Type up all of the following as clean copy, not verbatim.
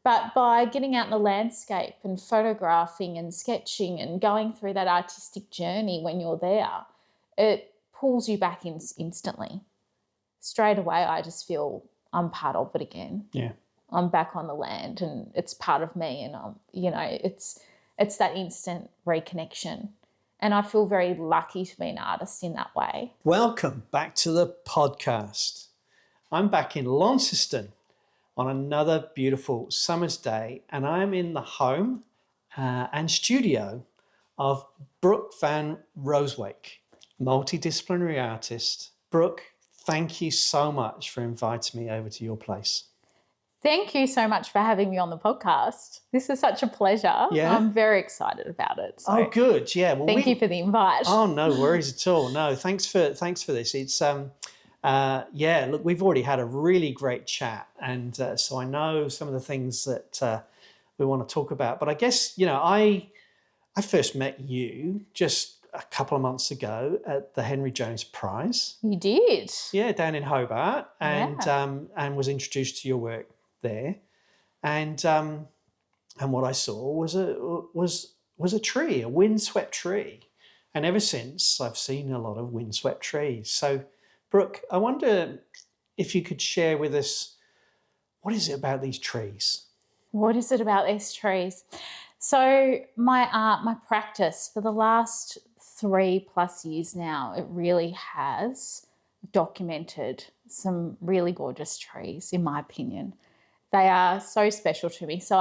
But by getting out in the landscape and photographing and sketching and going through that artistic journey when you're there, it pulls you back in instantly. Straight away, I just feel I'm part of it again. Yeah. I'm back on the land and it's part of me, and it's that instant reconnection. And I feel very lucky to be an artist in that way. Welcome back to the podcast. I'm back in Launceston on another beautiful summer's day, and I'm in the home and studio of Brooke van Ruiswyk, multidisciplinary artist. Brooke, thank you so much for inviting me over to your place. Thank you so much for having me on the podcast. This is such a pleasure. Yeah? I'm very excited about it. So oh, good. Yeah. Well, thank you for the invite. Oh, no worries at all. No, thanks for this. It's look, we've already had a really great chat, and so I know some of the things that we want to talk about. But I guess I first met you just a couple of months ago at the Henry Jones Prize. You did? Yeah, down in Hobart, and was introduced to your work there, and what I saw was a tree, a windswept tree, and ever since I've seen a lot of windswept trees. So, Brooke, I wonder if you could share with us, what is it about these trees? What is it about these trees? So my practice for the last 3+ years now, it really has documented some really gorgeous trees, in my opinion. They are so special to me. So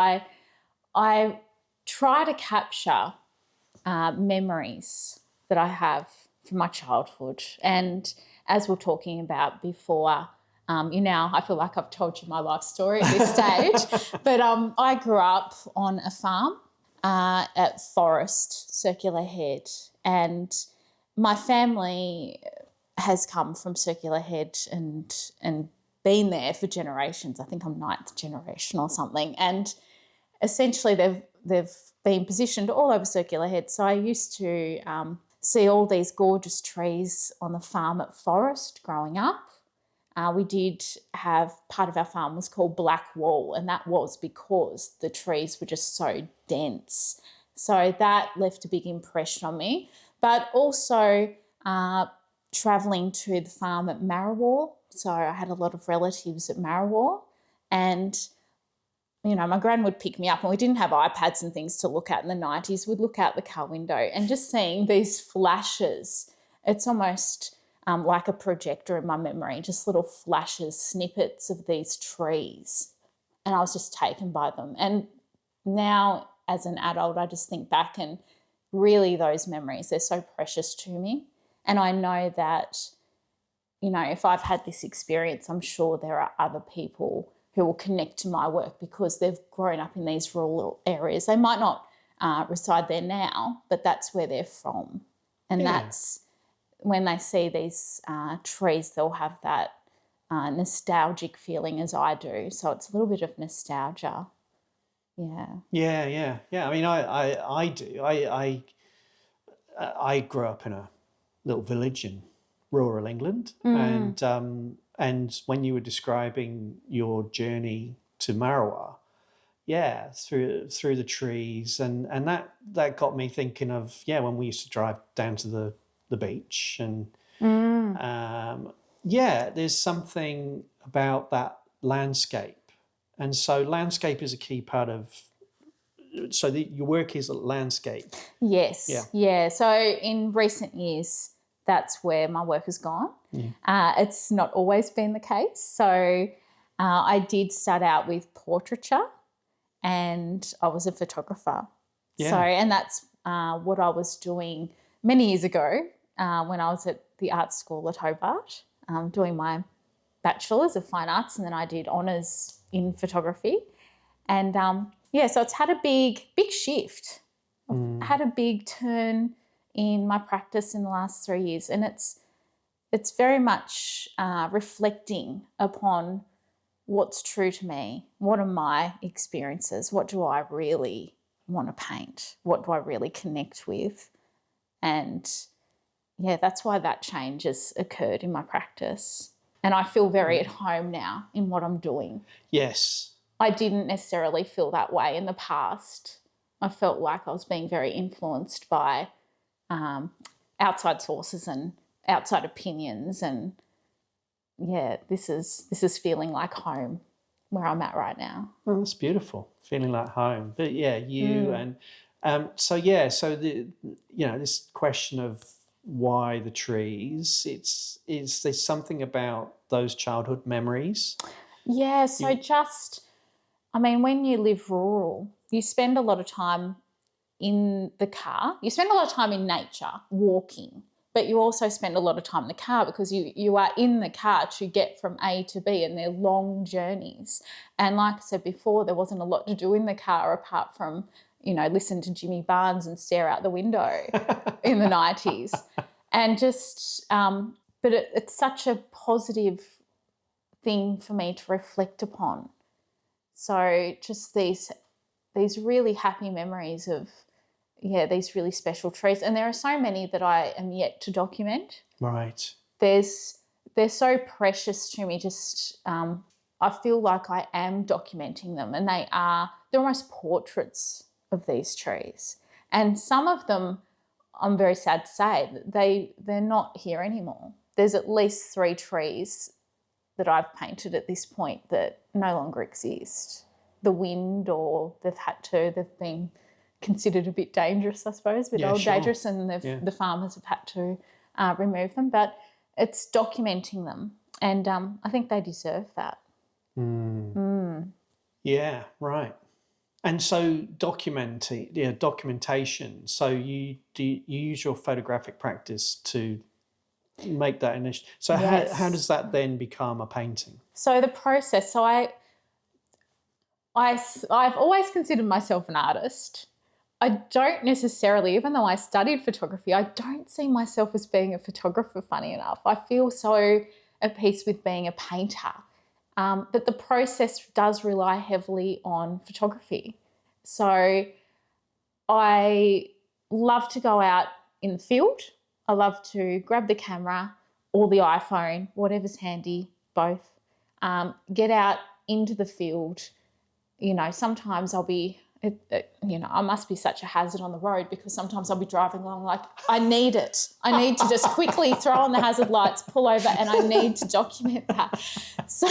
I try to capture memories that I have from my childhood. And as we're talking about before, I feel like I've told you my life story at this stage, but I grew up on a farm at Forest, Circular Head, and my family has come from Circular Head and been there for generations. I think I'm 9th generation or something, and essentially they've been positioned all over Circular Head. So I used to see all these gorgeous trees on the farm at Forest growing up. We did have, part of our farm was called Black Wall, and that was because the trees were just so dense. So that left a big impression on me. But also travelling to the farm at Marrawar. So I had a lot of relatives at Marrawar, and my gran would pick me up, and we didn't have iPads and things to look at in the 90s. We'd look out the car window and just seeing these flashes, it's almost like a projector in my memory, just little flashes, snippets of these trees. And I was just taken by them. And now as an adult, I just think back, and really those memories, they're so precious to me. And I know that, if I've had this experience, I'm sure there are other people who will connect to my work because they've grown up in these rural areas. They might not reside there now, but that's where they're from. And that's when they see these trees, they'll have that nostalgic feeling, as I do. So it's a little bit of nostalgia. Yeah. Yeah. I mean, I do. I grew up in a little village in rural England, and when you were describing your journey to Marrawar, through the trees, and that got me thinking of when we used to drive down to the beach, and there's something about that landscape, and so landscape is a key part of. So your work is landscape. Yes. Yeah. So in recent years, that's where my work has gone. Yeah. It's not always been the case. So I did start out with portraiture, and I was a photographer. Yeah. So, and that's what I was doing many years ago when I was at the art school at Hobart, doing my bachelor's of fine arts, and then I did honours in photography. And so it's had a big shift. I've had a big turn in my practice in the last 3 years, and it's very much reflecting upon what's true to me. What are my experiences? What do I really want to paint? What do I really connect with? And that's why that change has occurred in my practice. And I feel very at home now in what I'm doing. Yes. I didn't necessarily feel that way in the past. I felt like I was being very influenced by outside sources and outside opinions, and yeah, this is feeling like home where I'm at right now. Oh, that's beautiful, feeling like home. But yeah, you and so the this question of why the trees, there's something about those childhood memories. Yeah, so when you live rural, you spend a lot of time in the car. You spend a lot of time in nature, walking, but you also spend a lot of time in the car because you are in the car to get from A to B, and they're long journeys. And like I said before, there wasn't a lot to do in the car apart from, listen to Jimmy Barnes and stare out the window in the 90s. And just, but it's such a positive thing for me to reflect upon. So just these really happy memories of, these really special trees. And there are so many that I am yet to document. Right. They're so precious to me. Just I feel like I am documenting them, and they're almost portraits of these trees. And some of them, I'm very sad to say, they're not here anymore. There's at least 3 trees that I've painted at this point that no longer exist. The wind, or they've been considered a bit dangerous, I suppose, dangerous, and the farmers have had to remove them. But it's documenting them, and I think they deserve that. Yeah, right. And so documentation. So you use your photographic practice to make that initial. So Yes. how does that then become a painting? So the process. So I've always considered myself an artist. I don't necessarily, even though I studied photography, I don't see myself as being a photographer, funny enough. I feel so at peace with being a painter. But the process does rely heavily on photography. So I love to go out in the field. I love to grab the camera or the iPhone, whatever's handy, both. Get out into the field. Sometimes I'll be, I must be such a hazard on the road, because sometimes I'll be driving along like, I need it. I need to just quickly throw on the hazard lights, pull over, and I need to document that. So,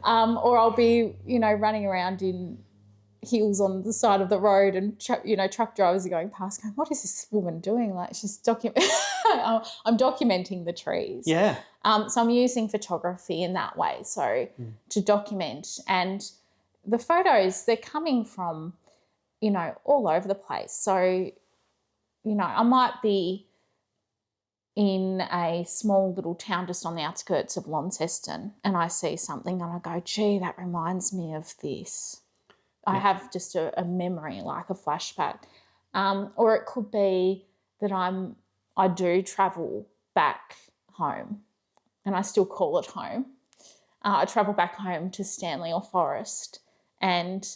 or I'll be, running around in heels on the side of the road, and, truck drivers are going past going, what is this woman doing? Like, she's I'm documenting the trees. Yeah. So I'm using photography in that way. So to document, and the photos, they're coming from, all over the place. So, I might be in a small little town just on the outskirts of Launceston, and I see something and I go, gee, that reminds me of this. I have just a memory, like a flashback. Or it could be that I do travel back home, and I still call it home. I travel back home to Stanley or Forest, and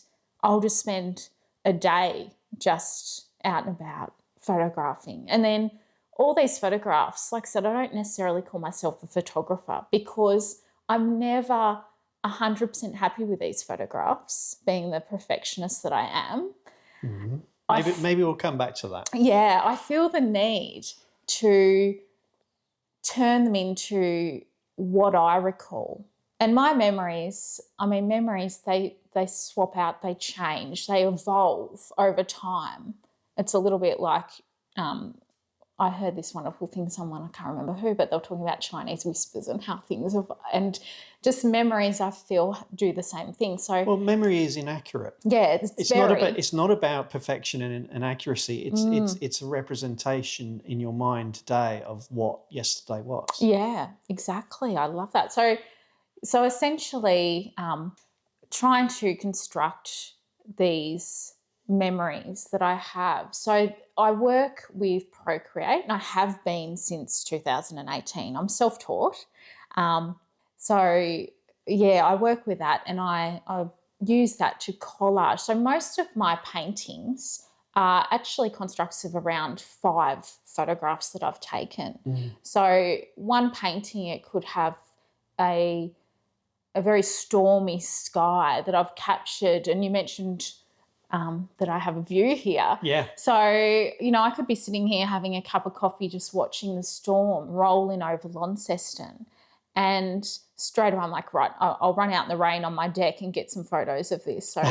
I'll just spend a day just out and about photographing. And then all these photographs, like I said, I don't necessarily call myself a photographer, because I'm never 100% happy with these photographs, being the perfectionist that I am. Mm-hmm. Maybe we'll come back to that. Yeah, I feel the need to turn them into what I recall. And my memories, they swap out, they change, they evolve over time. It's a little bit like, I heard this wonderful thing, someone, I can't remember who, but they were talking about Chinese whispers and how things have, and just memories, I feel, do the same thing. So, well, memory is inaccurate. Yeah, it's not about perfection and accuracy. It's a representation in your mind today of what yesterday was. Yeah, exactly. I love that. So essentially, trying to construct these memories that I have. So I work with Procreate, and I have been since 2018. I'm self-taught. So yeah, I work with that, and I use that to collage. So most of my paintings are actually constructs of around 5 photographs that I've taken. So one painting, it could have a a very stormy sky that I've captured. And you mentioned that I have a view here. Yeah. So, you know, I could be sitting here having a cup of coffee just watching the storm roll in over Launceston, and straight away I'm like, right, I'll run out in the rain on my deck and get some photos of this. So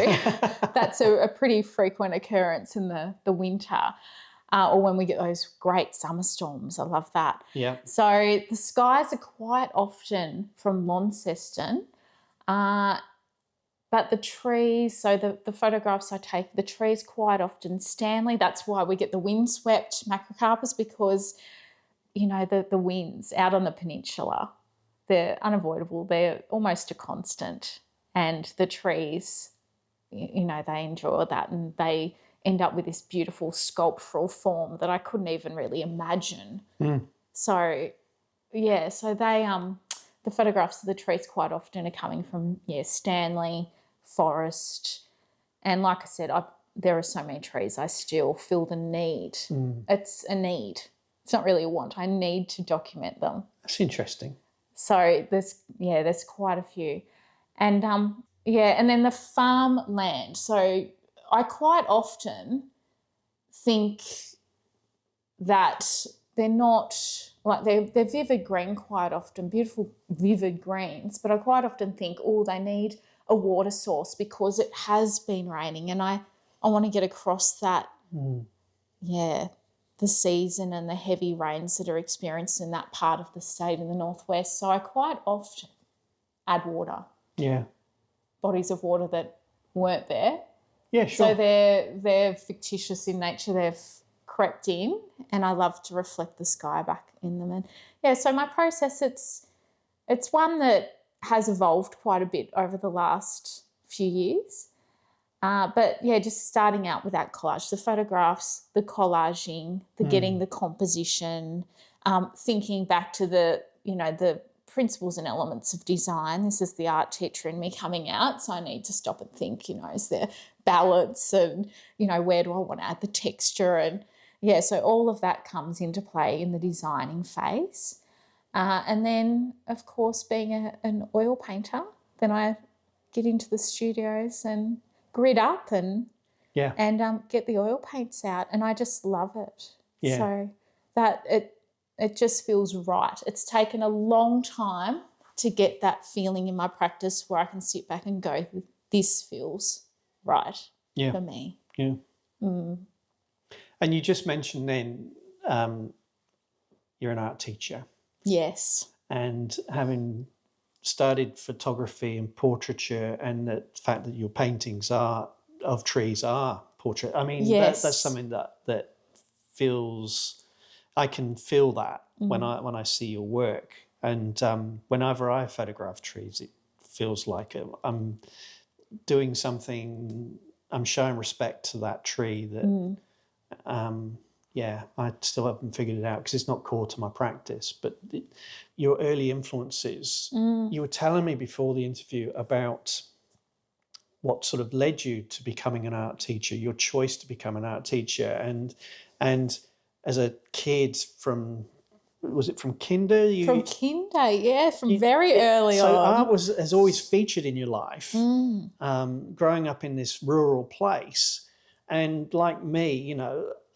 that's a pretty frequent occurrence in the winter. Or when we get those great summer storms. I love that. Yeah. So the skies are quite often from Launceston, but the trees, so the photographs I take, the trees quite often Stanley. That's why we get the windswept macrocarpus, because, you know, the winds out on the peninsula, they're unavoidable. They're almost a constant. And the trees, you know, they endure that, and they end up with this beautiful sculptural form that I couldn't even really imagine. So, yeah, so they the photographs of the trees quite often are coming from, Stanley, forest. And like I said, there are so many trees, I still feel the need. It's a need. It's not really a want. I need to document them. That's interesting. So there's quite a few. And, and then the farmland. So I quite often think that they're not, like they're vivid green quite often, beautiful vivid greens, but I quite often think, they need a water source because it has been raining, and I want to get across that, the season and the heavy rains that are experienced in that part of the state in the northwest. So I quite often add water. Yeah. Bodies of water that weren't there. Yeah, sure. So they're fictitious in nature. They've crept in, and I love to reflect the sky back in them. And so my process, it's one that has evolved quite a bit over the last few years. But just starting out with that collage, the photographs, the collaging, the getting the composition, thinking back to the principles and elements of design. This is the art teacher in me coming out, so I need to stop and think, is there balance, and, where do I want to add the texture? And, so all of that comes into play in the designing phase. And then, of course, being an oil painter, then I get into the studios and grid up and get the oil paints out, and I just love it. Yeah. So that it just feels right. It's taken a long time to get that feeling in my practice where I can sit back and go, this feels right for me. Yeah. And you just mentioned then you're an art teacher. Yes. And having studied photography and portraiture, and the fact that your paintings of trees are portrait. I mean, that's something that feels, I can feel that when I see your work. And whenever I photograph trees, it feels like I'm doing something, I'm showing respect to that tree that, I still haven't figured it out because it's not core to my practice. But your early influences, you were telling me before the interview about what sort of led you to becoming an art teacher, your choice to become an art teacher. And as a kid was it from kinder? From very early on. So art has always featured in your life, growing up in this rural place. And like me,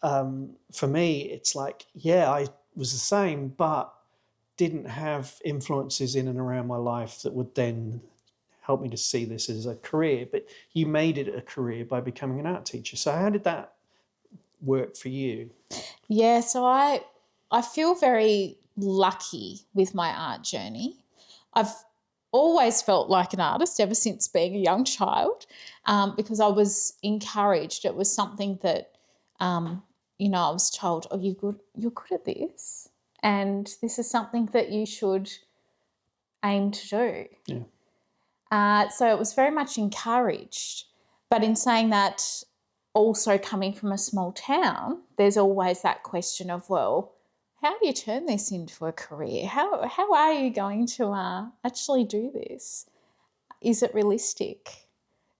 for me, it's like, I was the same, but didn't have influences in and around my life that would then help me to see this as a career. But you made it a career by becoming an art teacher. So how did that work for you? Yeah, so I feel very lucky with my art journey. I've always felt like an artist ever since being a young child, because I was encouraged. It was something that, I was told, you're good at this, and this is something that you should aim to do. Yeah. So it was very much encouraged. But in saying that, also coming from a small town, there's always that question of, well, how do you turn this into a career? How are you going to actually do this? Is it realistic?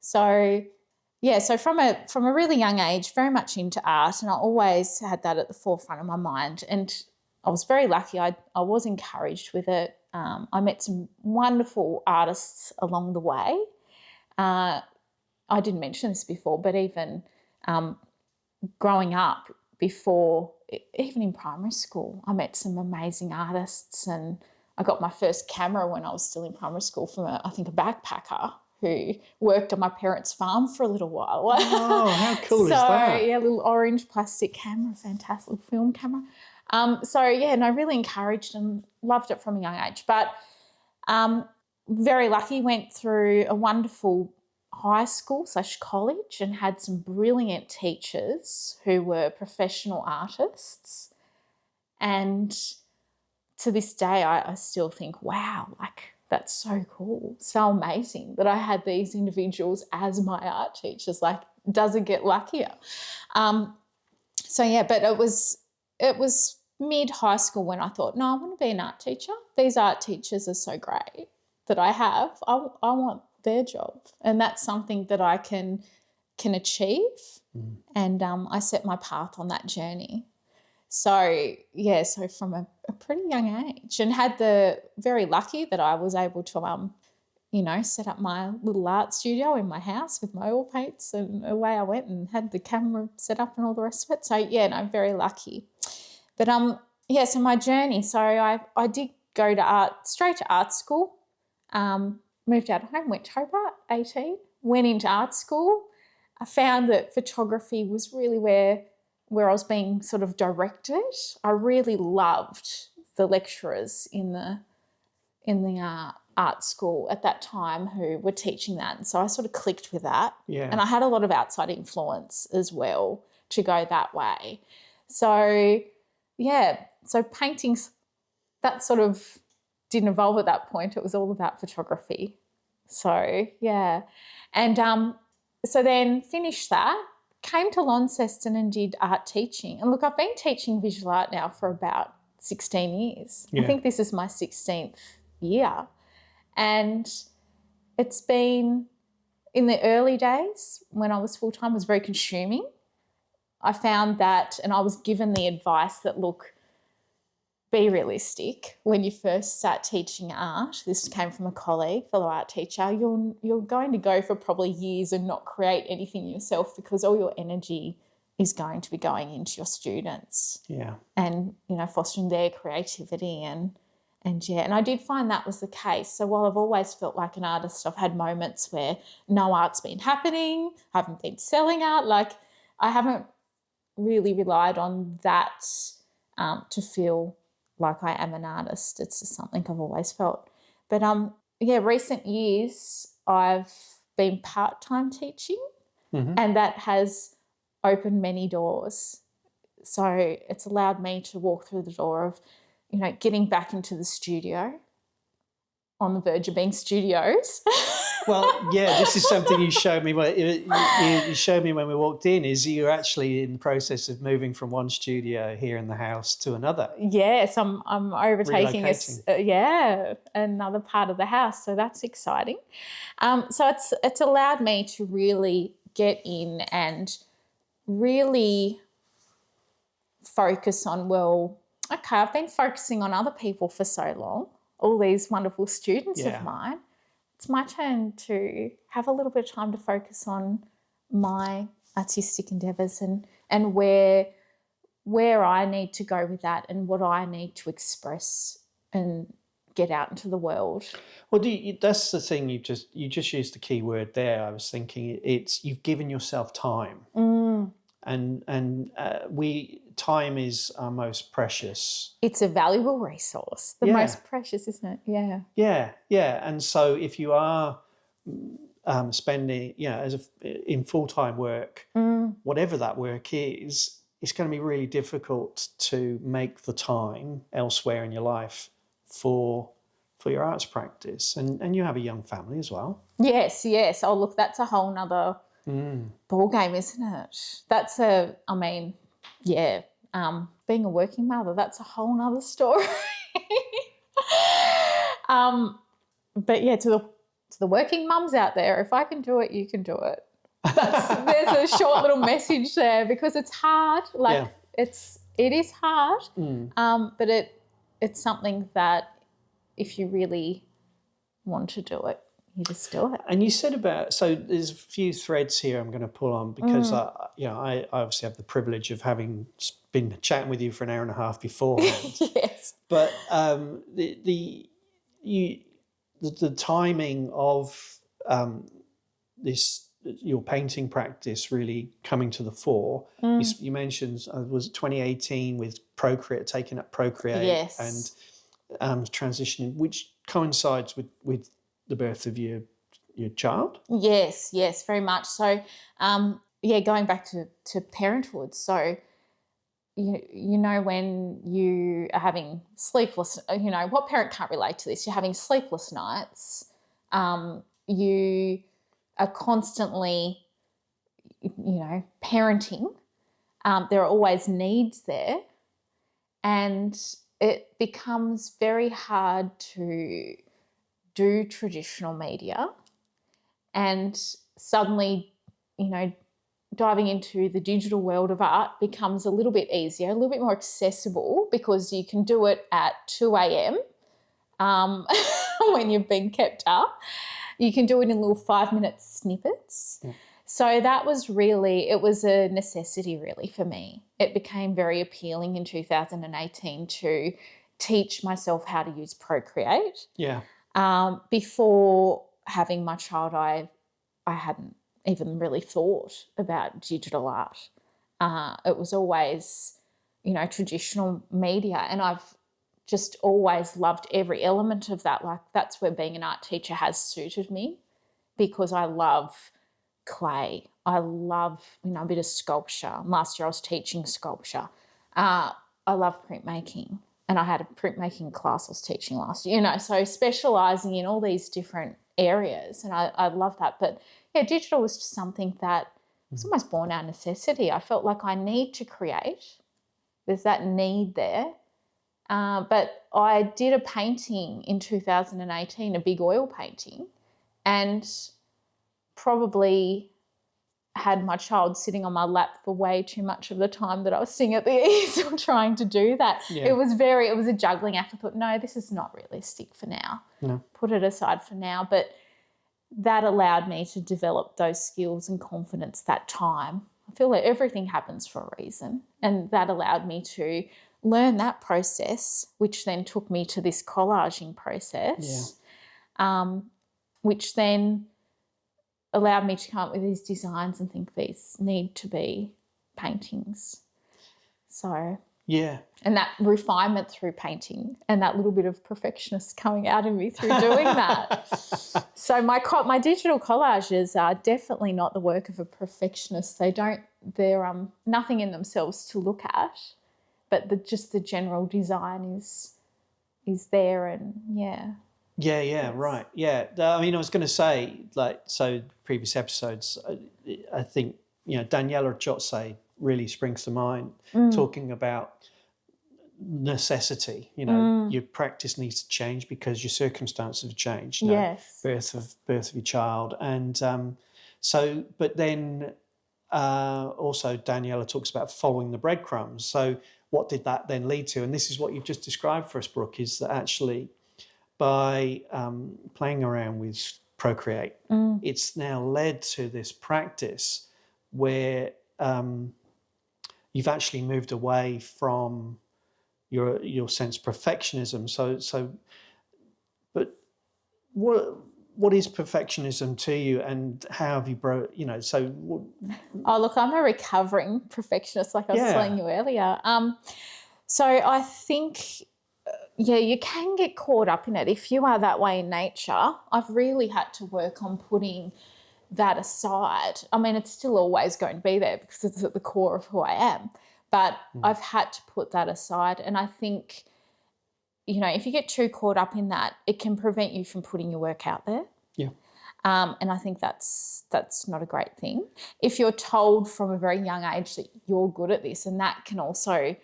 So, so from a really young age, very much into art, and I always had that at the forefront of my mind. And I was very lucky. I was encouraged with it. I met some wonderful artists along the way. I didn't mention this before, but even growing up, before, even in primary school, I met some amazing artists, and I got my first camera when I was still in primary school from, a backpacker who worked on my parents' farm for a little while. Oh, how cool is that? Yeah, little orange plastic camera, fantastic film camera. And I really encouraged and loved it from a young age. But very lucky, went through a wonderful high school / college and had some brilliant teachers who were professional artists. And to this day, I still think, wow, like that's so cool, so amazing that I had these individuals as my art teachers. Like, does it get luckier? But it was mid high school when I thought, no, I want to be an art teacher. These art teachers are so great that I have. I want their job, and that's something that I can achieve. And I set my path on that journey. So from a pretty young age, and had the very lucky that I was able to set up my little art studio in my house with my oil paints, and away I went and had the camera set up and all the rest of it. So very lucky. But so my journey. So I did go to straight to art school. Moved out of home, went to Hobart, 18, went into art school. I found that photography was really where I was being sort of directed. I really loved the lecturers in the art school at that time who were teaching that. And so I sort of clicked with that. Yeah. And I had a lot of outside influence as well to go that way. So, so paintings, that sort of didn't evolve at that point. It was all about photography. So, yeah. And so then finished that, came to Launceston and did art teaching. And look, I've been teaching visual art now for about 16 years. Yeah. I think this is my 16th year. And it's been, in the early days when I was full-time, was very consuming. I found that, and I was given the advice that, look, be realistic when you first start teaching art. This came from a colleague, fellow art teacher. You're going to go for probably years and not create anything yourself, because all your energy is going to be going into your students. Yeah. And, fostering their creativity and I did find that was the case. So while I've always felt like an artist, I've had moments where no art's been happening, I haven't been selling art. Like, I haven't really relied on that to feel like I am an artist. It's just something I've always felt. But recent years I've been part-time teaching, and that has opened many doors. So it's allowed me to walk through the door of, getting back into the studio, on the verge of being studios. Well, yeah, this is something you showed me. You showed me when we walked in. Is you're actually in the process of moving from one studio here in the house to another? Yes, I'm overtaking another part of the house, so that's exciting. So it's allowed me to really get in and really focus on. I've been focusing on other people for so long. All these wonderful students of mine. It's my turn to have a little bit of time to focus on my artistic endeavours and where I need to go with that, and what I need to express and get out into the world. Well, that's the thing. You just used the key word there. I was thinking you've given yourself time, and time is our most precious. It's a valuable resource, the most precious, isn't it? Yeah. And so if you are spending, in full-time work, whatever that work is, it's going to be really difficult to make the time elsewhere in your life for your arts practice. And you have a young family as well. Yes. Oh, look, that's a whole nother ball game, isn't it? Being a working mother, that's a whole nother story. But yeah, to the working mums out there, if I can do it, you can do it. There's a short little message there, because it's hard. It is hard, but it's something that if you really want to do it, you just do it. And you said about, so there's a few threads here I'm going to pull on because I obviously have the privilege of having been chatting with you for an hour and a half beforehand. Yes. But the timing of your painting practice really coming to the fore. You mentioned was it 2018 with Procreate, taking up Procreate, yes, and transitioning, which coincides with the birth of your child. Yes, very much. So, going back to parenthood. So, you know, when you are having sleepless, what parent can't relate to this? You're having sleepless nights. You are constantly, parenting. There are always needs there, and it becomes very hard to do traditional media. And suddenly, diving into the digital world of art becomes a little bit easier, a little bit more accessible, because you can do it at 2 a.m. When you've been kept up. You can do it in little 5-minute snippets. Yeah. So that was it was a necessity really for me. It became very appealing in 2018 to teach myself how to use Procreate. Yeah. Before having my child, I hadn't even really thought about digital art. It was always, traditional media, and I've just always loved every element of that. Like, that's where being an art teacher has suited me, because I love clay. I love, a bit of sculpture. Last year I was teaching sculpture. I love printmaking, and I had a printmaking class I was teaching last year, so specialising in all these different areas, and I love that. But yeah, digital was just something that was almost born out of necessity. I felt like I need to create. There's that need there. But I did a painting in 2018, a big oil painting, and probably had my child sitting on my lap for way too much of the time that I was sitting at the easel trying to do that. Yeah. It was a juggling act. I thought, no, this is not realistic for now. No. Put it aside for now. But that allowed me to develop those skills and confidence that time. I feel like everything happens for a reason, and that allowed me to learn that process, which then took me to this collaging process, which then allowed me to come up with these designs and think these need to be paintings. So yeah, and that refinement through painting, and that little bit of perfectionist coming out of me through doing that. So my digital collages are definitely not the work of a perfectionist. They're nothing in themselves to look at, but just the general design is there, and yeah. Yeah, right. Yeah. I mean, I was going to say, previous episodes, I think, Daniela Jotse really springs to mind, talking about necessity. Your practice needs to change because your circumstances have changed. Yes. Birth of your child. And but then also Daniela talks about following the breadcrumbs. So what did that then lead to? And this is what you've just described for us, Brooke, is that actually by playing around with Procreate, it's now led to this practice where you've actually moved away from your sense of perfectionism. So, but what is perfectionism to you, and how have you Oh, look, I'm a recovering perfectionist, like I was telling you earlier. So I think, you can get caught up in it if you are that way in nature. I've really had to work on putting that aside. I mean, it's still always going to be there because it's at the core of who I am. But I've had to put that aside. And I think, if you get too caught up in that, it can prevent you from putting your work out there. Yeah. And I think that's not a great thing. If you're told from a very young age that you're good at this, and that can also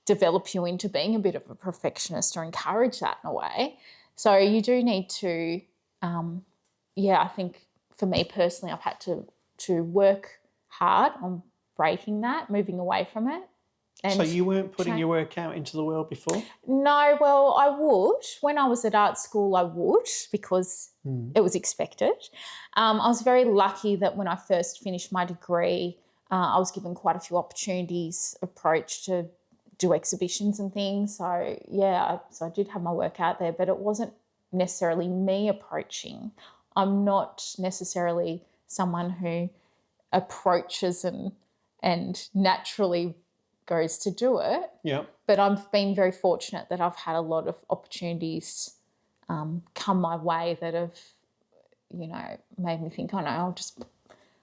develop you into being a bit of a perfectionist or encourage that in a way. So you do need to, I think for me personally, I've had to work hard on breaking that, moving away from it. And so you weren't putting your work out into the world before? No, well, I would. When I was at art school, I would, because it was expected. I was very lucky that when I first finished my degree, I was given quite a few opportunities, approached to do exhibitions and things. So, yeah, I did have my work out there, but it wasn't necessarily me approaching. I'm not necessarily someone who approaches and naturally goes to do it. Yeah. But I've been very fortunate that I've had a lot of opportunities come my way that have, made me think, oh no, I'll just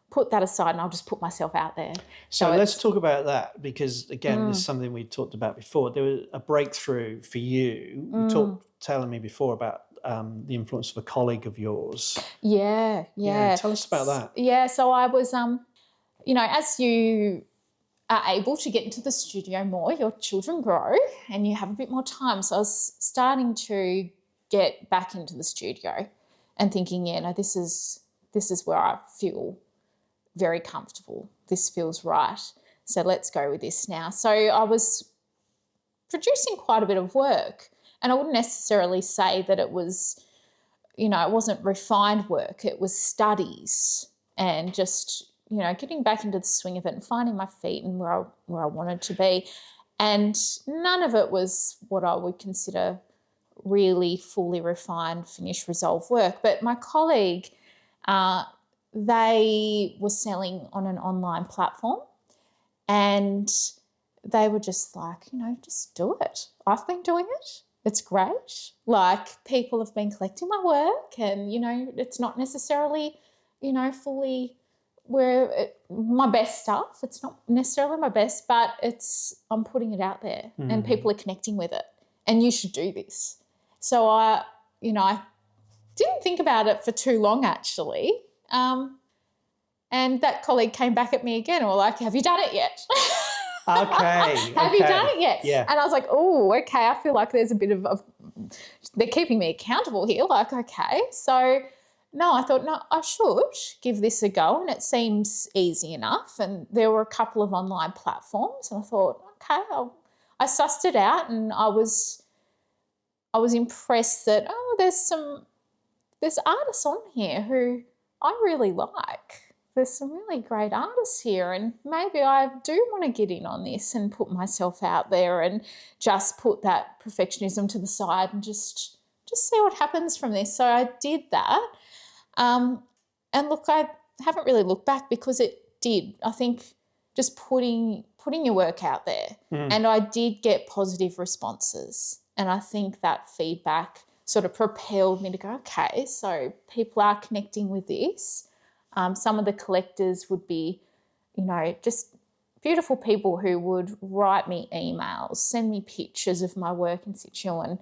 put that aside and I'll just put myself out there. So let's talk about that, because again, this is something we talked about before. There was a breakthrough for you. You telling me before about the influence of a colleague of yours. Yeah. Tell us about that. Yeah, so I was, as you are able to get into the studio more, your children grow and you have a bit more time. So I was starting to get back into the studio and thinking, this is where I feel very comfortable. This feels right. So let's go with this now. So I was producing quite a bit of work, and I wouldn't necessarily say that it was, it wasn't refined work. It was studies and just, getting back into the swing of it and finding my feet and where I wanted to be. And none of it was what I would consider really fully refined, finished, resolved work. But my colleague, they were selling on an online platform, and they were just like, just do it. I've been doing it. It's great. Like, people have been collecting my work, and, it's not necessarily, fully my best stuff. It's not necessarily my best, but I'm putting it out there and people are connecting with it, and you should do this. So I didn't think about it for too long, actually. And that colleague came back at me again and were like, have you done it yet? Okay. Have you done it yet? Yeah. And I was like, oh, okay. I feel like there's a bit of they're keeping me accountable here. Like, okay. So, no, I thought, no, I should give this a go, and it seems easy enough. And there were a couple of online platforms, and I thought, okay, I sussed it out, and I was impressed that, there's artists on here who I really like. There's some really great artists here, and maybe I do want to get in on this and put myself out there and just put that perfectionism to the side and just see what happens from this. So I did that. And look, I haven't really looked back, because it did. I think just putting your work out there, and I did get positive responses, and I think that feedback sort of propelled me to go, okay, so people are connecting with this. Some of the collectors would be, just beautiful people who would write me emails, send me pictures of my work in situ, and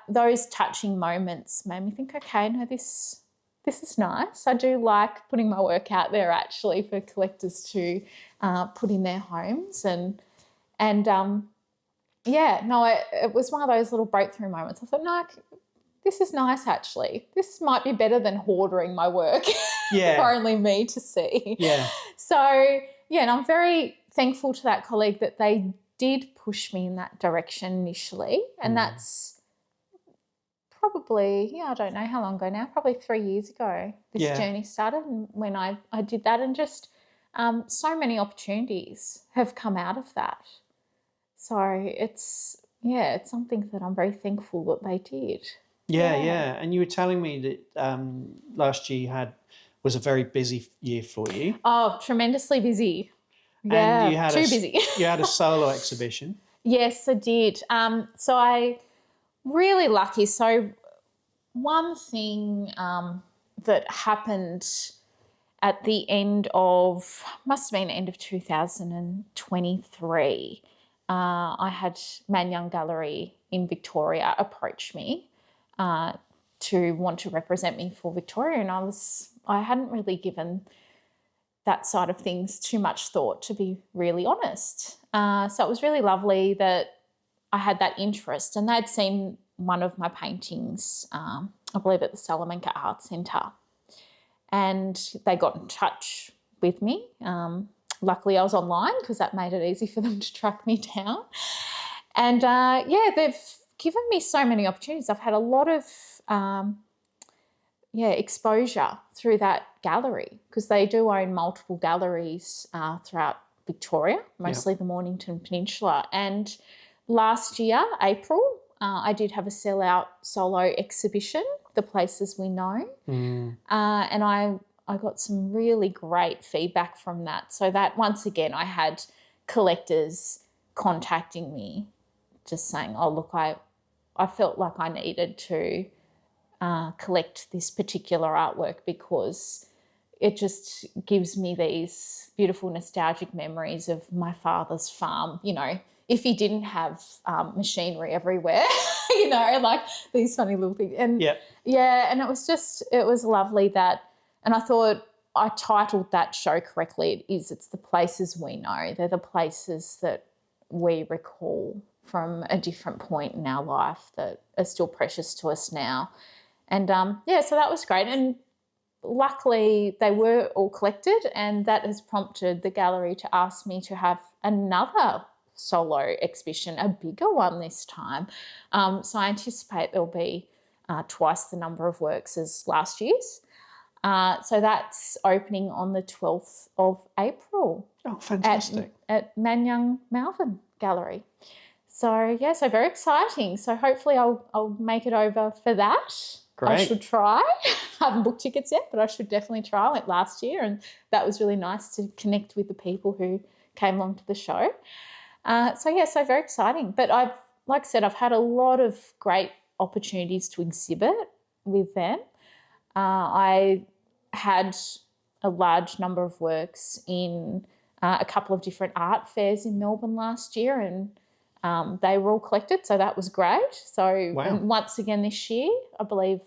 those touching moments made me think, okay, no, this is nice. I do like putting my work out there, actually, for collectors to put in their homes, it was one of those little breakthrough moments. I thought, no, this is nice, actually. This might be better than hoarding my work for only me to see. Yeah. So, and I'm very thankful to that colleague that they did push me in that direction initially. And that's probably, I don't know how long ago now, probably 3 years ago this journey started, and when I did that, and just so many opportunities have come out of that. So it's something that I'm very thankful that they did. Yeah. And you were telling me that last year was a very busy year for you. Oh, tremendously busy. Yeah, and you had busy. You had a solo exhibition. Yes, I did. So I really lucky. So one thing that happened at the end of 2023, I had Man Young Gallery in Victoria approach me to want to represent me for Victoria, and I hadn't really given that side of things too much thought, to be really honest. So it was really lovely that I had that interest, and they'd seen one of my paintings, I believe at the Salamanca Arts Centre, and they got in touch with me. luckily I was online because that made it easy for them to track me down. And, they've given me so many opportunities. I've had a lot of, exposure through that gallery because they do own multiple galleries throughout Victoria, mostly the Mornington Peninsula. And last year, April, I did have a sellout solo exhibition, The Places We Know, and I got some really great feedback from that. So that, once again, I had collectors contacting me just saying, oh, look, I felt like I needed to collect this particular artwork because it just gives me these beautiful nostalgic memories of my father's farm, you know, if he didn't have machinery everywhere, you know, like these funny little things. And and it was lovely that, and I thought I titled that show correctly. It's the places we know. They're the places that we recall from a different point in our life that are still precious to us now. And, so that was great. And luckily they were all collected, and that has prompted the gallery to ask me to have another solo exhibition, a bigger one this time. So I anticipate there'll be twice the number of works as last year's. So that's opening on the 12th of April. Oh, fantastic. At Manyang Malvern Gallery. So, so very exciting. So hopefully I'll make it over for that. Great. I should try. I haven't booked tickets yet, but I should definitely try. I went last year and that was really nice to connect with the people who came along to the show. So very exciting. But like I said, I've had a lot of great opportunities to exhibit with them. I had a large number of works in a couple of different art fairs in Melbourne last year, and they were all collected, so that was great. So and once again this year, I believe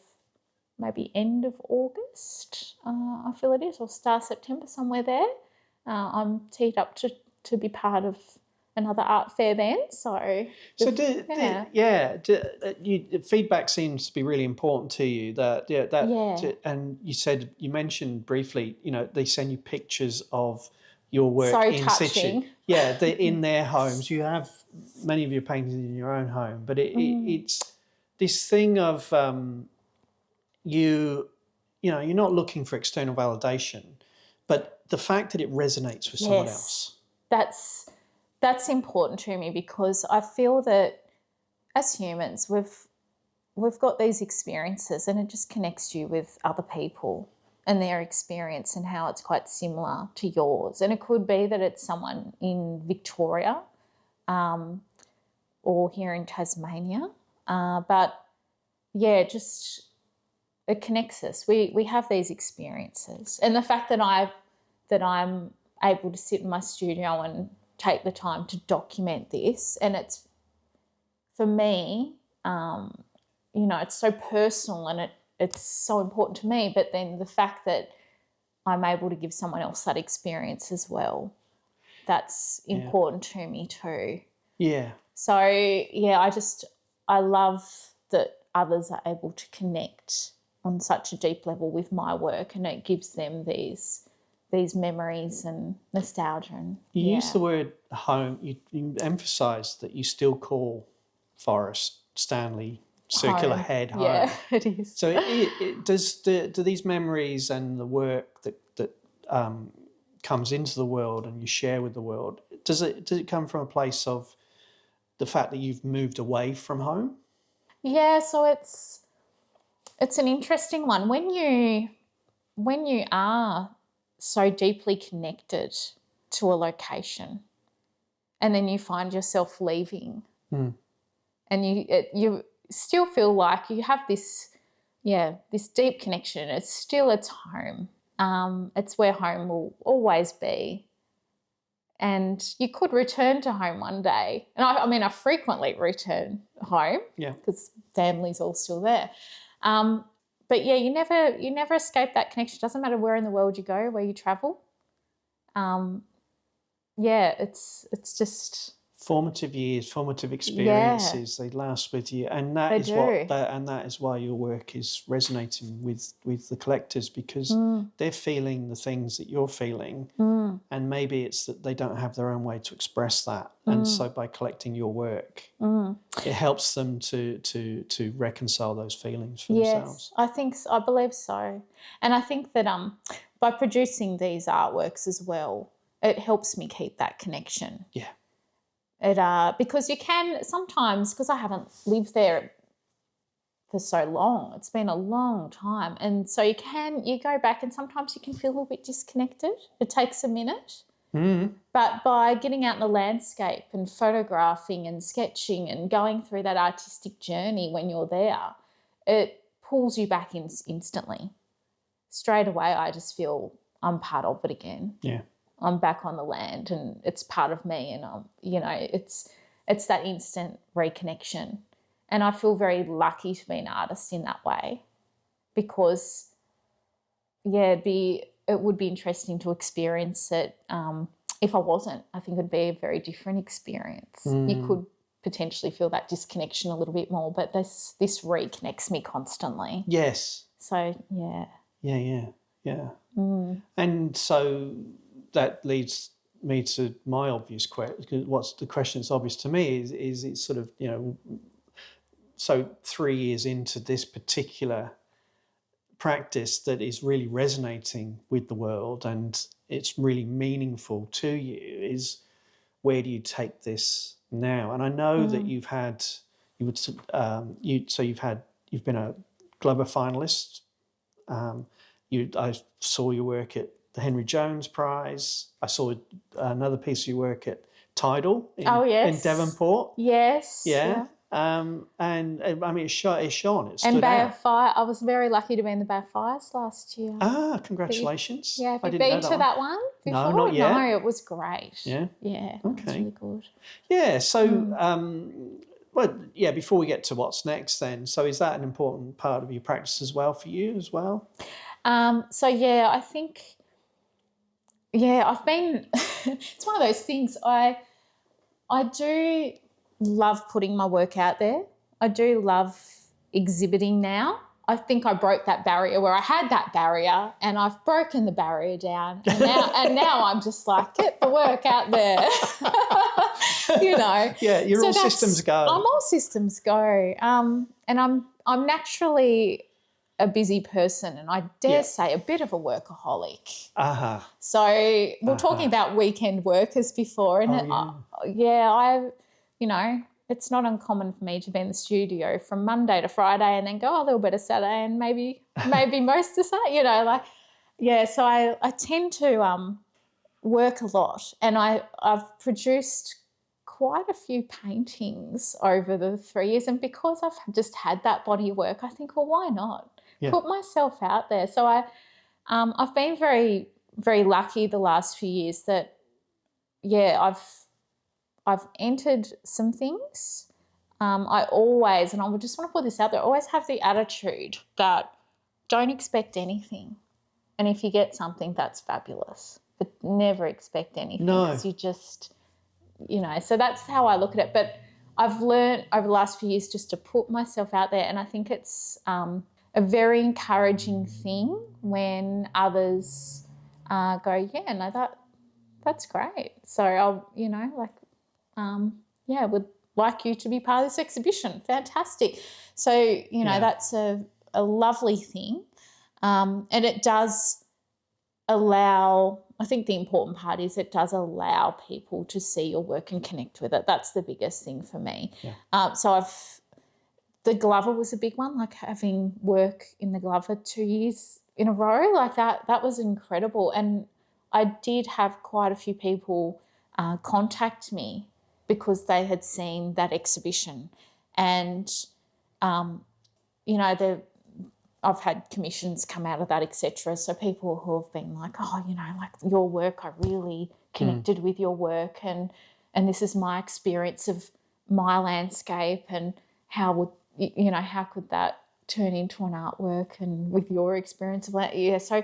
maybe end of August, I feel it is, or start September, somewhere there. I'm teed up to be part of another art fair then. The feedback seems to be really important to you. And you mentioned briefly, you know, they send you pictures of your work so in touching. situ. Yeah, they're in their homes. You have many of your paintings in your own home, but it's this thing of you're not looking for external validation, but the fact that it resonates with someone else. That's important to me because I feel that as humans we've got these experiences and it just connects you with other people and their experience and how it's quite similar to yours. And it could be that it's someone in Victoria or here in Tasmania. But just it connects us. We have these experiences. And the fact that I'm able to sit in my studio and take the time to document this, and it's, for me, it's so personal and it's so important to me, but then the fact that I'm able to give someone else that experience as well, that's important to me too. Yeah. So, I love that others are able to connect on such a deep level with my work, and it gives them these memories and nostalgia. And, you use the word home. You emphasise that you still call Forest Stanley Circular home. Head home. Yeah, it is. So do these memories and the work that comes into the world and you share with the world, does it come from a place of the fact that you've moved away from home? Yeah, so it's an interesting one. When you are so deeply connected to a location and then you find yourself leaving and you still feel like you have this deep connection. It's home. It's where home will always be. And you could return to home one day. And I frequently return home because family's all still there. But you never escape that connection. It doesn't matter where in the world you go, where you travel. It's just formative years, formative experiences. They last with you, and that They is do. that is why your work is resonating with the collectors, because they're feeling the things that you're feeling, and maybe it's that they don't have their own way to express that, and so by collecting your work, it helps them to reconcile those feelings for themselves. Yes, I believe so, and I think that by producing these artworks as well, it helps me keep that connection. Yeah. Because you can sometimes, because I haven't lived there for so long, it's been a long time, and so you go back and sometimes you can feel a little bit disconnected. It takes a minute. But by getting out in the landscape and photographing and sketching and going through that artistic journey when you're there, it pulls you back in instantly. Straight away, I just feel I'm part of it again. Yeah. I'm back on the land and it's part of me, and it's that instant reconnection. And I feel very lucky to be an artist in that way, because it would be interesting to experience it. If I wasn't, I think it would be a very different experience. You could potentially feel that disconnection a little bit more, but this reconnects me constantly. Yes. So yeah. Yeah. And so that leads me to my obvious question, because what's the question that's obvious to me is it's sort of, so 3 years into this particular practice that is really resonating with the world and it's really meaningful to you, is where do you take this now? And I know that you've been a Glover finalist. I saw your work at the Henry Jones Prize. I saw another piece of your work at Tidal in Devonport. Yes. Yeah. And I mean, it shone. It stood and Bay out. of Fire. I was very lucky to be in the Bay of Fires last year. Ah, congratulations. Have I you didn't been know to that one before? No, not yet. No, it was great. Yeah. Yeah. Okay. It was really good. Yeah. So, before we get to what's next then, so is that an important part of your practice as well for you as well? I think, I've been, it's one of those things. I do love putting my work out there. I do love exhibiting now. I think I broke that barrier where I had that barrier, and I've broken the barrier down. And now I'm just like, get the work out there. Yeah, you're all systems go. I'm all systems go. And I'm naturally a busy person, and I dare say a bit of a workaholic. So we're talking about weekend workers before, and it's not uncommon for me to be in the studio from Monday to Friday and then go a little bit of Saturday and maybe most of Saturday, So I tend to work a lot, and I've produced quite a few paintings over the 3 years, and because I've just had that body of work, I think, well, why not put myself out there? So I've been very, very lucky the last few years that I've entered some things. I always, and I just want to put this out there, I always have the attitude that don't expect anything, and if you get something, that's fabulous, but never expect anything. No. Because you just, so that's how I look at it. But I've learned over the last few years just to put myself out there, and I think it's a very encouraging thing when others go, that's great. So I'll, would like you to be part of this exhibition. Fantastic. So, that's a lovely thing. And it does allow, I think the important part is it does allow people to see your work and connect with it. That's the biggest thing for me. Yeah. The Glover was a big one, like having work in the Glover 2 years in a row, like that was incredible. And I did have quite a few people contact me because they had seen that exhibition, and I've had commissions come out of that, etc. So people who have been like, like your work, I really connected with your work, and this is my experience of my landscape, and how could that turn into an artwork, and with your experience of that, so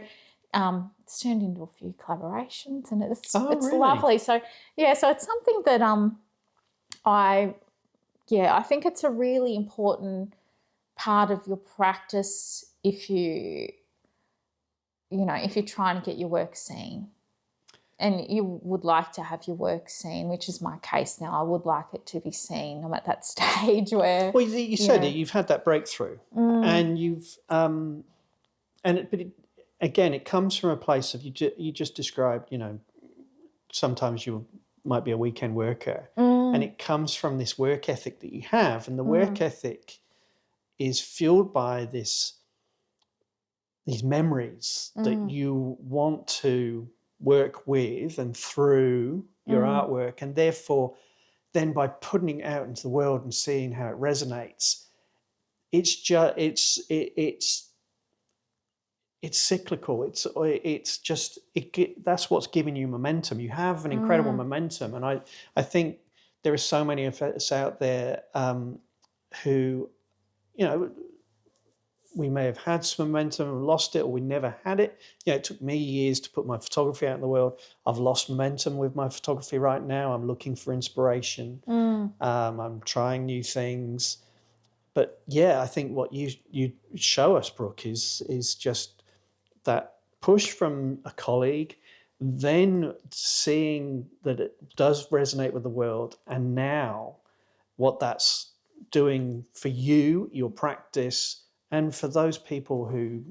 it's turned into a few collaborations, and it's really? lovely. So so it's something that I think it's a really important part of your practice if you're trying to get your work seen. And you would like to have your work seen, which is my case now. I would like it to be seen. I'm at that stage where... Well, you said it. You've had that breakthrough, and you've again, it comes from a place of you just described. Sometimes you might be a weekend worker, and it comes from this work ethic that you have, and the work ethic is fueled by these memories that you want to work with and through your artwork, and therefore then by putting it out into the world and seeing how it resonates, it's cyclical. That's what's giving you momentum. You have an incredible momentum, and I think there are so many of us out there who, we may have had some momentum and lost it, or we never had it. It took me years to put my photography out in the world. I've lost momentum with my photography right now. I'm looking for inspiration. I'm trying new things. But yeah, I think what you show us, Brooke, is just that push from a colleague, then seeing that it does resonate with the world, and now what that's doing for you, your practice, and for those people who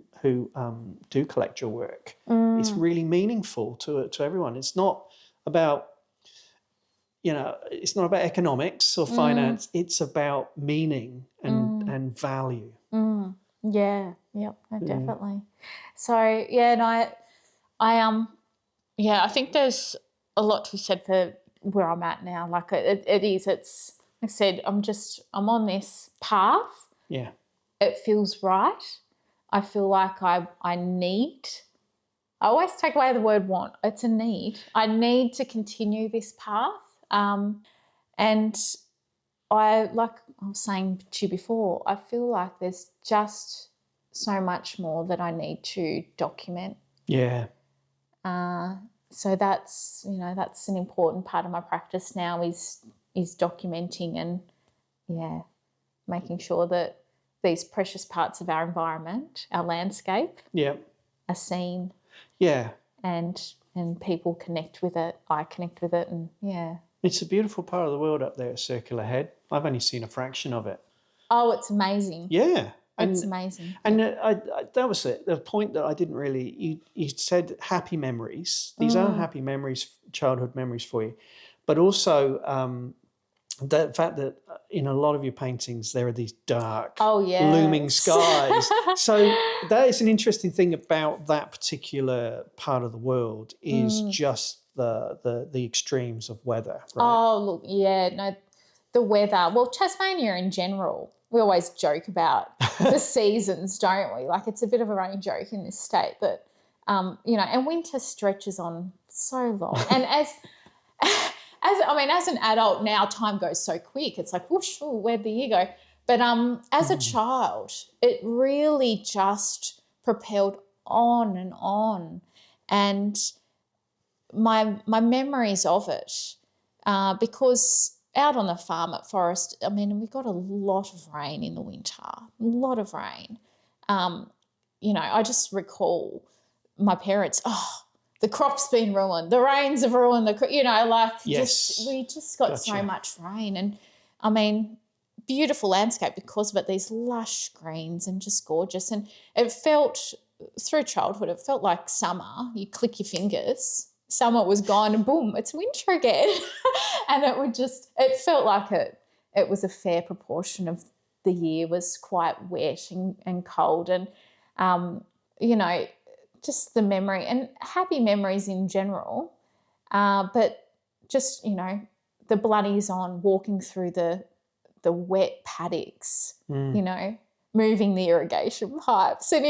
do collect your work. It's really meaningful to everyone. It's not about it's not about economics or finance. It's about meaning and value. Yeah, yep, definitely. So and I think there's a lot to be said for where I'm at now. Like it's like I said, I'm on this path. Yeah. It feels right. I feel like I always take away the word want. It's a need. I need to continue this path. And like I was saying to you before, I feel like there's just so much more that I need to document. Yeah. So that's an important part of my practice now is documenting and making sure that these precious parts of our environment, our landscape, are seen. Yeah. And people connect with it. I connect with it, and it's a beautiful part of the world up there at Circular Head. I've only seen a fraction of it. Oh, it's amazing. Yeah. It's amazing. And that was it. The point that I didn't really... You said happy memories. These are happy memories, childhood memories for you. But also the fact that in a lot of your paintings there are these dark, looming skies. So that is an interesting thing about that particular part of the world is just the extremes of weather. Right? Oh, look, the weather. Well, Tasmania in general, we always joke about the seasons, don't we? Like it's a bit of a running joke in this state, but and winter stretches on so long. And as an adult now, time goes so quick. It's like, whoosh, where'd the year go? But as a child, it really just propelled on and on. And my memories of it, because out on the farm at Forest, we got a lot of rain in the winter, a lot of rain. I just recall my parents, the crop's been ruined, the rains have ruined the, we just got so much rain. And beautiful landscape because of it, these lush greens and just gorgeous. And it felt, through childhood, it felt like summer. You click your fingers, summer was gone and boom, it's winter again. And it felt like it was a fair proportion of the year was quite wet and cold. And, just the memory and happy memories in general. But just, the bloodies on walking through the wet paddocks, moving the irrigation pipes and,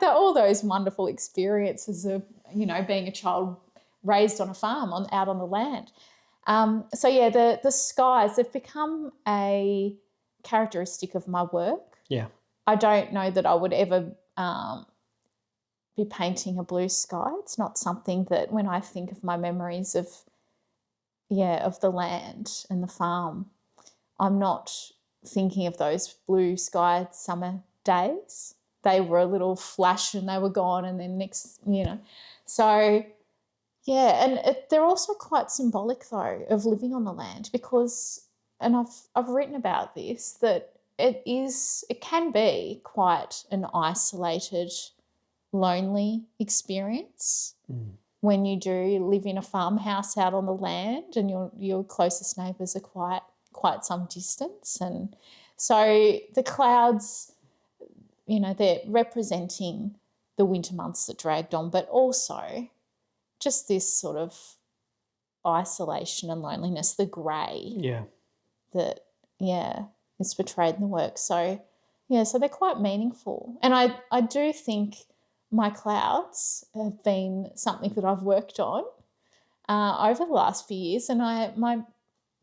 all those wonderful experiences of, being a child raised on a farm out on the land. The skies have become a characteristic of my work. Yeah. I don't know that I would ever be painting a blue sky. It's not something that when I think of my memories of the land and the farm, I'm not thinking of those blue sky summer days. They were a little flash and they were gone, and then next, So, yeah, and they're also quite symbolic, though, of living on the land because, and I've written about this, that it can be quite an isolated, lonely experience when you do live in a farmhouse out on the land and your closest neighbours are quite some distance. And so the clouds, they're representing the winter months that dragged on, but also just this sort of isolation and loneliness, the grey that, is portrayed in the work. So, so they're quite meaningful. And I do think my clouds have been something that I've worked on over the last few years, and my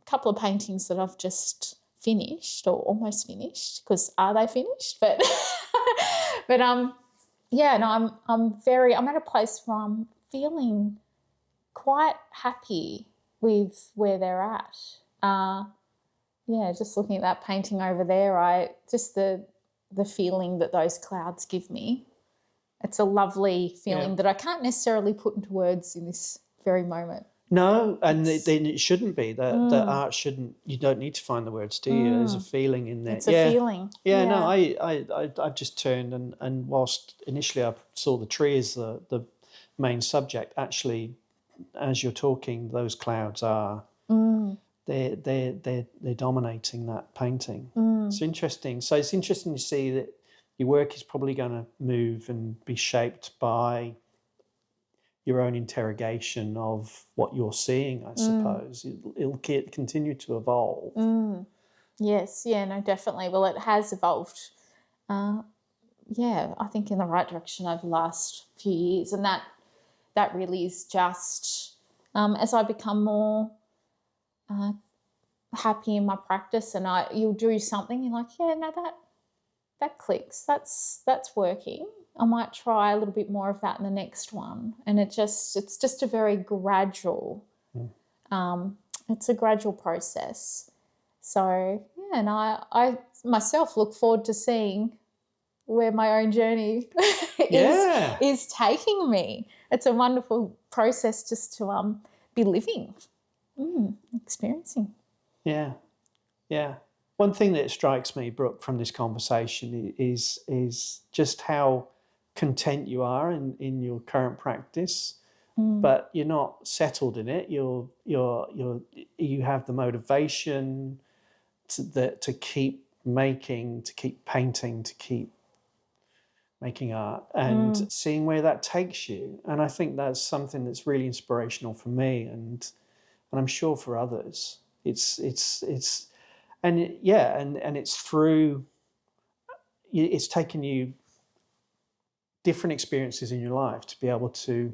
couple of paintings that I've just finished or almost finished, because are they finished? But I'm at a place where I'm feeling quite happy with where they're at. Just looking at that painting over there, the feeling that those clouds give me. It's a lovely feeling that I can't necessarily put into words in this very moment. No, and then it shouldn't be. The art shouldn't. You don't need to find the words, do you? There's a feeling in there. It's a feeling. Yeah. No, I've just turned and whilst initially I saw the tree as the main subject, actually, as you're talking, those clouds are they're dominating that painting. It's interesting. So it's interesting to see that your work is probably going to move and be shaped by your own interrogation of what you're seeing, I suppose. It'll continue to evolve. Yes, no, definitely. Well, it has evolved, I think in the right direction over the last few years, and that really is just as I become more happy in my practice, and you'll do something, you're like, that clicks, that's working. I might try a little bit more of that in the next one. And it's just a very gradual, it's a gradual process. So, and I myself look forward to seeing where my own journey is taking me. It's a wonderful process just to be living, experiencing. Yeah. One thing that strikes me, Brooke, from this conversation is just how content you are in your current practice, but you're not settled in it. You have the motivation to keep making, to keep painting, to keep making art, and seeing where that takes you. And I think that's something that's really inspirational for me, and I'm sure for others. It's through. It's taken you different experiences in your life to be able to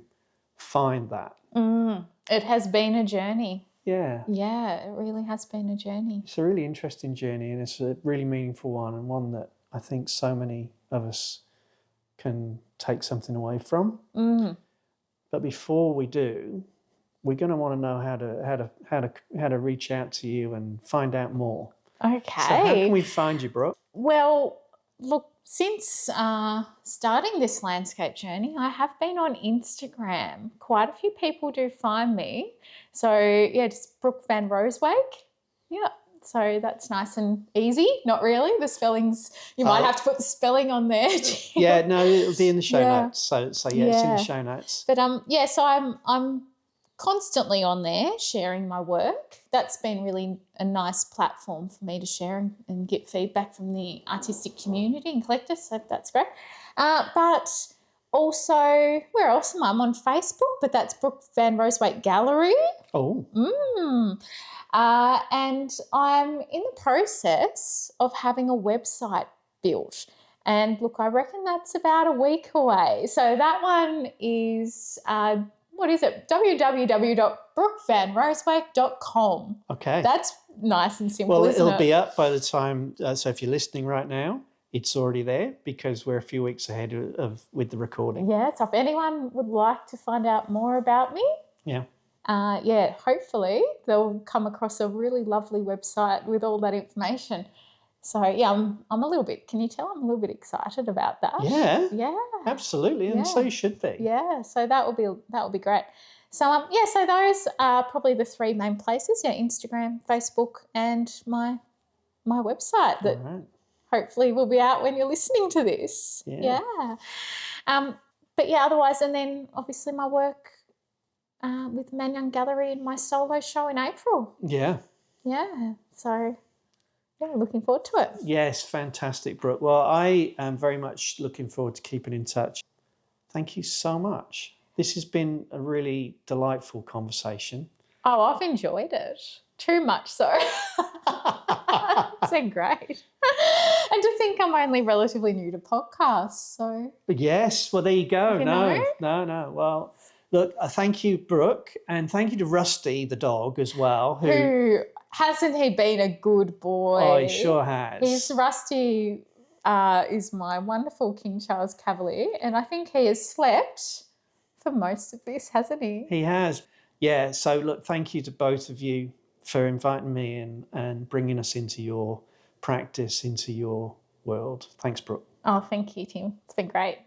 find that. It has been a journey. Yeah, it really has been a journey. It's a really interesting journey, and it's a really meaningful one, and one that I think so many of us can take something away from. But before we do, we're going to want to know how to reach out to you and find out more. Okay. So how can we find you, Brooke? Well, look, since starting this landscape journey, I have been on Instagram. Quite a few people do find me. So, just Brooke van Ruiswyk. Yeah, so that's nice and easy. Not really. The spellings, you might have to put the spelling on there. No, it'll be in the show notes. So it's in the show notes. But so I'm constantly on there sharing my work. That's been really a nice platform for me to share and get feedback from the artistic community and collectors, so that's great. But also, where else am I? I'm on Facebook, but that's Brooke van Ruiswyk Gallery. Oh. And I'm in the process of having a website built. And look, I reckon that's about a week away. So that one is... what is it? www.brookevanruiswyk.com. Okay. That's nice and simple, isn't it? Well, it'll be up by the time, so if you're listening right now, it's already there because we're a few weeks ahead with the recording. Yeah, so if anyone would like to find out more about me, hopefully they'll come across a really lovely website with all that information. So yeah, I'm a little bit. Can you tell I'm a little bit excited about that? Yeah, absolutely, and so you should be. Yeah, so that will be great. So so those are probably the three main places. Yeah, Instagram, Facebook, and my website that hopefully will be out when you're listening to this. Yeah. But yeah, otherwise, and then obviously my work with Man Young Gallery and my solo show in April. Yeah. So yeah, looking forward to it. Yes, fantastic, Brooke. Well, I am very much looking forward to keeping in touch. Thank you so much. This has been a really delightful conversation. Oh, I've enjoyed it. Too much so. It's been great. And to think I'm only relatively new to podcasts, so. Yes, well, there you go. No. Well, look, thank you, Brooke, and thank you to Rusty, the dog, as well. Who hasn't he been a good boy? Oh, he sure has. Rusty is my wonderful King Charles Cavalier, and I think he has slept for most of this, hasn't he? He has. Yeah, so look, thank you to both of you for inviting me and bringing us into your practice, into your world. Thanks, Brooke. Oh, thank you, Tim. It's been great.